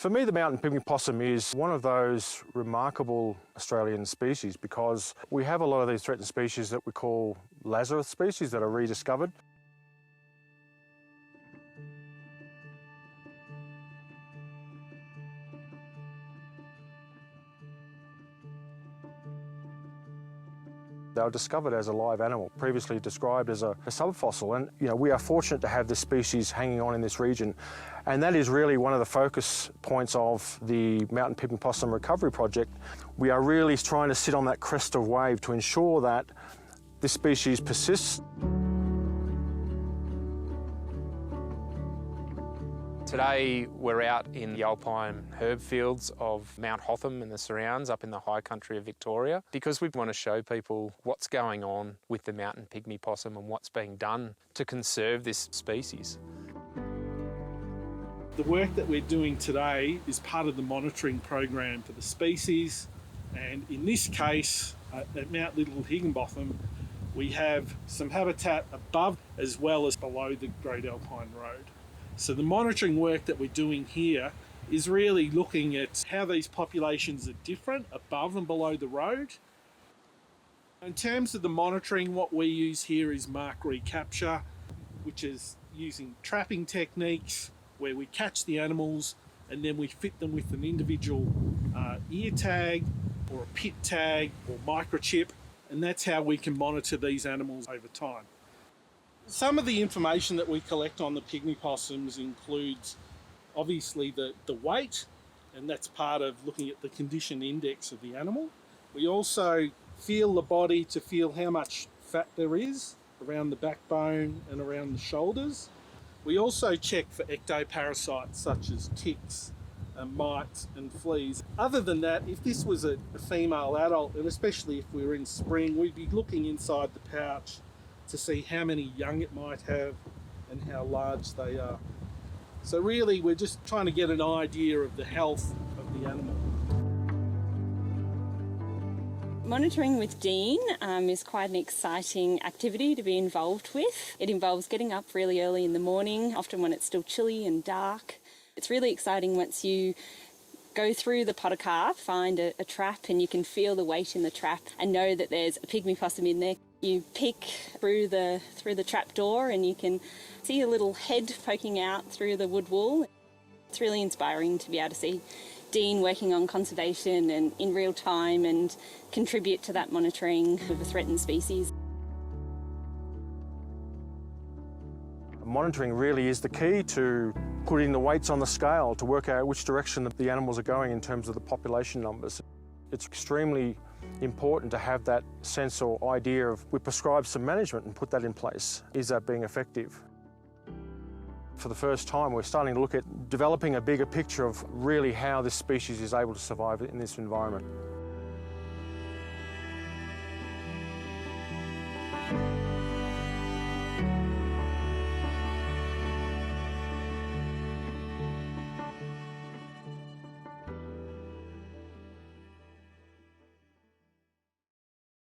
For me, the mountain pygmy possum is one of those remarkable Australian species because we have a lot of these threatened species that we call Lazarus species that are rediscovered. They were discovered as a live animal, previously described as a subfossil, and we are fortunate to have this species hanging on in this region, and that is really one of the focus points of the Mountain Pygmy-possum Recovery Project. We are really trying to sit on that crest of wave to ensure that this species persists. Today we're out in the alpine herb fields of Mount Hotham and the surrounds up in the high country of Victoria because we want to show people what's going on with the mountain pygmy possum and what's being done to conserve this species. The work that we're doing today is part of the monitoring program for the species, and in this case at Mount Little Higginbotham we have some habitat above as well as below the Great Alpine Road. So the monitoring work that we're doing here is really looking at how these populations are different above and below the road. In terms of the monitoring, what we use here is mark recapture, which is using trapping techniques where we catch the animals and then we fit them with an individual ear tag or a pit tag or microchip, and that's how we can monitor these animals over time. Some of the information that we collect on the pygmy possums includes obviously the weight, and that's part of looking at the condition index of the animal. We also feel the body to feel how much fat there is around the backbone and around the shoulders. We also check for ectoparasites such as ticks and mites and fleas. Other than that, if this was a female adult, and especially if we were in spring, we'd be looking inside the pouch to see how many young it might have and how large they are. So really we're just trying to get an idea of the health of the animal. Monitoring with Dean is quite an exciting activity to be involved with. It involves getting up really early in the morning, often when it's still chilly and dark. It's really exciting once you go through the potocar, find a trap, and you can feel the weight in the trap and know that there's a pygmy possum in there. You peek through the trap door and you can see a little head poking out through the wood wall. It's really inspiring to be able to see Dean working on conservation and in real time and contribute to that monitoring of a threatened species. Monitoring really is the key to putting the weights on the scale to work out which direction the animals are going in terms of the population numbers. It's extremely important to have that sense or idea of we prescribe some management and put that in place. Is that being effective? For the first time, we're starting to look at developing a bigger picture of really how this species is able to survive in this environment.